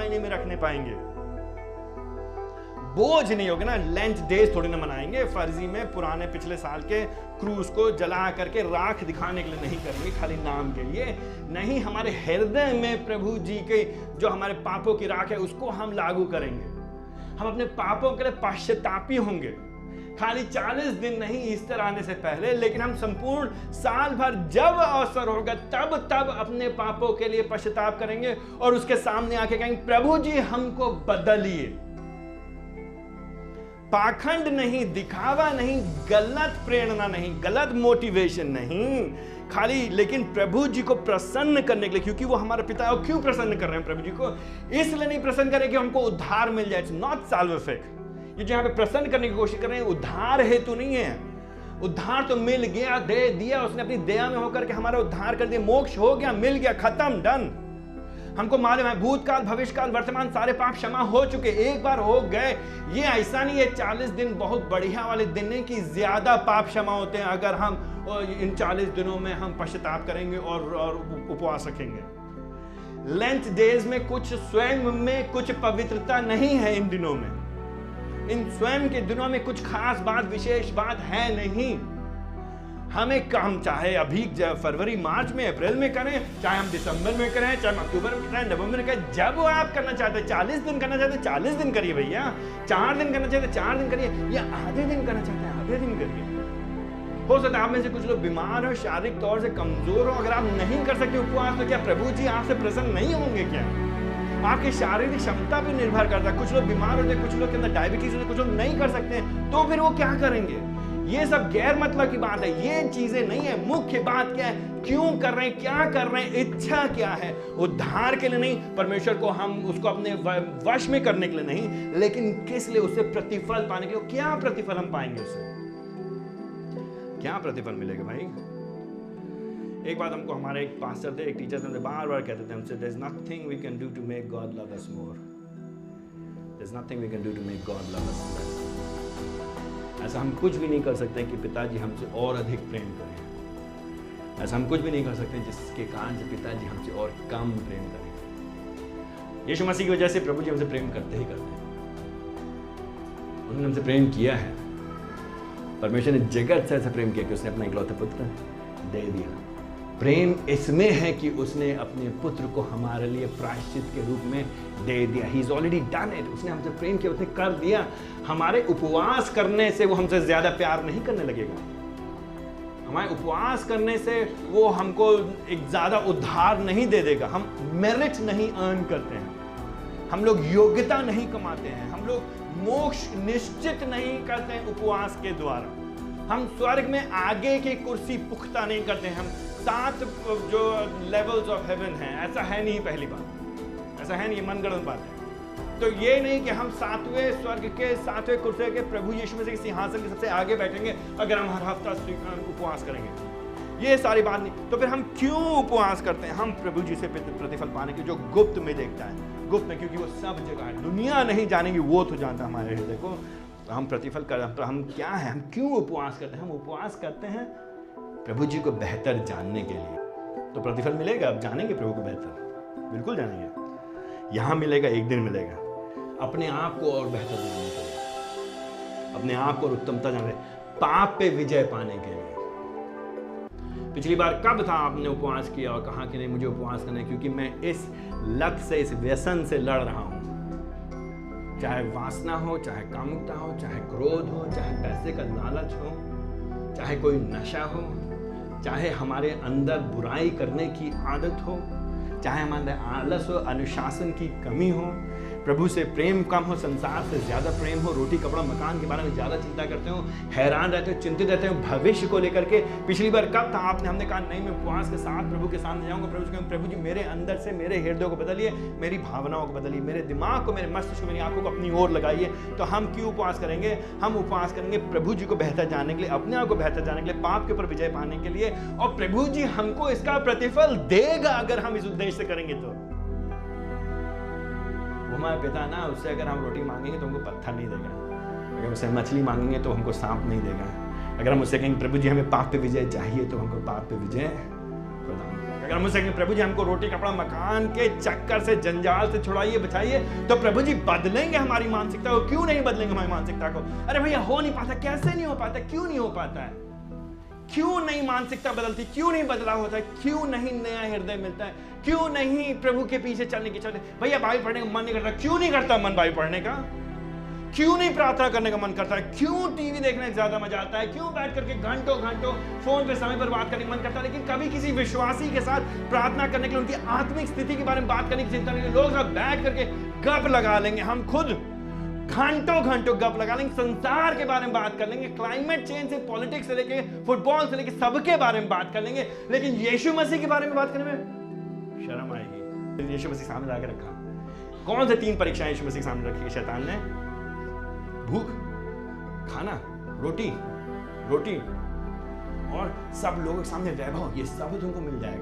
मायने में रखने पाएंगे। बोझ नहीं होगा ना, लेंट डेज थोड़ी ना मनाएंगे फर्जी में पुराने पिछले साल के क्रूज को जला करके राख दिखाने के लिए नहीं करेंगे खाली नाम के लिए। नहीं, हमारे हृदय में प्रभु जी के जो हमारे पापों की राख है उसको हम लागू करेंगे। हम अपने पापों के लिए पश्चातापी होंगे, खाली 40 दिन नहीं ईस्टर आने से पहले, लेकिन हम संपूर्ण साल भर जब अवसर होगा तब अपने पापों के लिए पश्चाताप करेंगे और उसके सामने आके कहेंगे प्रभु जी हमको बदलिए। पाखंड नहीं, दिखावा नहीं, गलत प्रेरणा नहीं, गलत मोटिवेशन नहीं, खाली लेकिन प्रभु जी को प्रसन्न करने के लिए, क्योंकि वो हमारा पिता है। और क्यों प्रसन्न कर रहे हैं प्रभु जी को? इसलिए नहीं प्रसन्न करें कि हमको उद्धार मिल जाए, इट्स नॉट साल्विफिक। ये जो यहाँ पे प्रसन्न करने की कोशिश कर रहे हैं उद्धार हेतु नहीं है। उद्धार तो मिल गया, दे दिया उसने, अपनी दया में होकर के हमारा उद्धार कर दिया, मोक्ष हो गया, मिल गया, खत्म, डन। हमको मालूम है भूतकाल भविष्यकाल वर्तमान सारे पाप क्षमा हो चुके, एक बार हो गए। ये ऐसा नहीं है 40 दिन बहुत बढ़िया वाले दिन है कि ज्यादा पाप क्षमा होते हैं अगर हम इन 40 दिनों में हम पश्चाताप करेंगे और उपवास रखेंगे। लेंट डेज में कुछ स्वयं में कुछ पवित्रता नहीं है इन दिनों में, इन स्वयं के दिनों में कुछ खास बात विशेष बात है नहीं। हमें काम चाहे अभी फरवरी मार्च में अप्रैल में करें, चाहे हम दिसंबर में करें, चाहे हम अक्टूबर में करें, नवंबर में करें, जब आप करना चाहते हैं 40 दिन करना चाहते हैं 40 दिन करिए भैया, 4 दिन करना चाहते हैं 4 दिन करिए, या आधे दिन करना चाहते हैं आधे दिन करिए। हो सकता है आप में से कुछ लोग बीमार हो, शारीरिक तौर से कमजोर हो, अगर आप नहीं कर सकते उपवास तो क्या प्रभु जी आपसे प्रसन्न नहीं होंगे क्या? आपकी शारीरिक क्षमता पर निर्भर करता है। कुछ लोग बीमार होते हैं, कुछ लोग के अंदर डायबिटीज होती है, कुछ लोग नहीं कर सकते, तो फिर वो क्या करेंगे? ये सब गैर मतलब की बात है, ये चीजें नहीं है। मुख्य बात क्या है, क्यों कर रहे हैं, क्या कर रहे हैं, इच्छा क्या है? उद्धार के लिए नहीं, परमेश्वर को हम उसको अपने वश में करने के लिए नहीं, लेकिन किस लिए? उससे प्रतिफल पाने के लिए। क्या प्रतिफल हम पाएंगे उससे? क्या प्रतिफल मिलेगा भाई? एक बात हमको हमारे एक पास्टर थे, एक टीचर थे, बार बार कहते थे हमसे, there is nothing we can do to make God love us more, there is nothing we can do to make God love us less. ऐसा हम कुछ भी नहीं कर सकते कि पिताजी हमसे और अधिक प्रेम करें। ऐसा हम कुछ भी नहीं कर सकते जिसके कारण से पिताजी हमसे और कम प्रेम करें। यीशु मसीह की वजह से प्रभु जी हमसे प्रेम करते ही करते हैं। उन्होंने हमसे प्रेम किया है। परमेश्वर ने जगत से ऐसा प्रेम किया कि उसने अपना इकलौता पुत्र दे दिया। प्रेम इसमें है कि उसने अपने पुत्र को हमारे लिए प्रायश्चित के रूप में दे दिया। He is already done it. उसने हमसे प्रेम किया, उसने कर दिया। हमारे उपवास करने से वो हमसे ज्यादा प्यार नहीं करने लगेगा। हमारे उपवास करने से वो हमको एक ज्यादा उद्धार नहीं दे देगा। हम मेरिट नहीं अर्न करते हैं, हम लोग योग्यता नहीं कमाते हैं, हम लोग मोक्ष निश्चित नहीं करते हैं उपवास के द्वारा। हम स्वर्ग में आगे की कुर्सी पुख्ता नहीं करते हैं। हम 7 जो लेवल्स ऑफ हेवन हैं, ऐसा है नहीं। पहली बात ऐसा है नहीं, मनगढ़ंत बात है। तो ये नहीं कि हम 7वें स्वर्ग के 7वें कुर्सी के प्रभु यीशु मसीह के सिंहासन के सबसे आगे बैठेंगे अगर हम हर हफ्ता उपवास करेंगे। ये सारी बात नहीं। तो फिर हम क्यों उपवास करते हैं? हम प्रभु जी से प्रतिफल पाने के, जो गुप्त में देखता है, गुप्त में, क्योंकि वो सब जगह है, दुनिया नहीं जानेगी, वो तो जानता है हमारे हृदय को। तो हम प्रतिफल कर, तो हम क्या है, हम क्यों उपवास करते हैं? हम उपवास करते हैं प्रभु जी को बेहतर जानने के लिए। तो प्रतिफल मिलेगा, अब जानेंगे प्रभु को बेहतर, बिल्कुल जानेंगे। यहाँ मिलेगा, एक दिन मिलेगा। अपने आप को और बेहतर जानने के लिए, अपने आप को और उत्तमता जानने, पाप पे विजय पाने के लिए। पिछली बार कब था आपने उपवास किया और कहा कि नहीं मुझे उपवास करना है क्योंकि मैं इस लत से, इस व्यसन से लड़ रहा हूं। चाहे वासना हो, चाहे कामुकता हो, चाहे क्रोध हो, चाहे पैसे का लालच हो, चाहे कोई नशा हो, चाहे हमारे अंदर बुराई करने की आदत हो, चाहे हमारे आलस हो, अनुशासन की कमी हो, प्रभु से प्रेम कम हो, संसार से ज्यादा प्रेम हो, रोटी कपड़ा मकान के बारे में ज्यादा चिंता करते हो, हैरान रहते हो, चिंतित रहते हो भविष्य को लेकर के। पिछली बार कब था हमने कहा नहीं मैं उपवास के साथ प्रभु के सामने जाऊंगा, प्रभु से कहूंगा प्रभु जी मेरे अंदर से मेरे हृदय को बदलिए, मेरी भावनाओं को बदलिए, मेरे दिमाग को, मेरे मस्तिष्क को, मेरी आंखों को अपनी ओर लगाइए। तो हम क्यों उपवास करेंगे? हम उपवास करेंगे प्रभु जी को बेहतर जानने के लिए, अपने आप को बेहतर जानने के लिए, पाप के ऊपर विजय पाने के लिए। और प्रभु जी हमको इसका प्रतिफल देगा अगर हम इस उद्देश्य से करेंगे। तो हमारे पिता ना, उससे अगर हम रोटी मांगेंगे तो हमको पत्थर नहीं देगा, अगर उससे मछली मांगेंगे तो हमको सांप नहीं देगा, अगर हम उससे कहेंगे प्रभु जी हमें पाप पे विजय चाहिए तो हमको पाप पे विजय प्रदान करेगा। अगर हम उससे कहें प्रभु जी हमको रोटी कपड़ा मकान के चक्कर से जंजाल से छुड़ाइए बचाइए, तो प्रभु जी बदलेंगे हमारी मानसिकता को। क्यों नहीं बदलेंगे हमारी मानसिकता को? अरे भैया हो नहीं पाता। कैसे नहीं हो पाता? क्यों नहीं हो पाता है? क्यों नहीं मानसिकता बदलती? क्यों नहीं बदलाव होता है? क्यों नहीं नया हृदय मिलता है? क्यों नहीं प्रभु के पीछे चलने की चाहते? भैया बाइबल पढ़ने का मन नहीं करता। क्यों नहीं करता मन बाइबल पढ़ने का? क्यों नहीं प्रार्थना करने का मन करता है? क्यों टीवी देखने का ज्यादा मजा आता है? क्यों बैठ करके घंटों घंटों फोन पे समय पर बात करने का मन करता है, लेकिन कभी किसी विश्वासी के साथ प्रार्थना करने के लिए, उनकी आत्मिक स्थिति के बारे में बात करने की चिंता नहीं। लोग सब बैठ करके गप लगा लेंगे, हम खुद घंटों घंटों गप लगा लेंगे, संसार के बारे में बात कर लेंगे, क्लाइमेट चेंज से पॉलिटिक्स से लेके फुटबॉल से लेके सबके बारे में बात कर लेंगे, लेकिन यीशु मसीह के बारे में बात करने में शर्म आएगी। यीशु मसीह सामने लाके रखा। कौन से 3 परीक्षाएं यीशु मसीह सामने रखी शैतान ने? भूख, खाना, रोटी और सब लोगों के सामने वैभव, ये सब तुमको मिल जाएगा।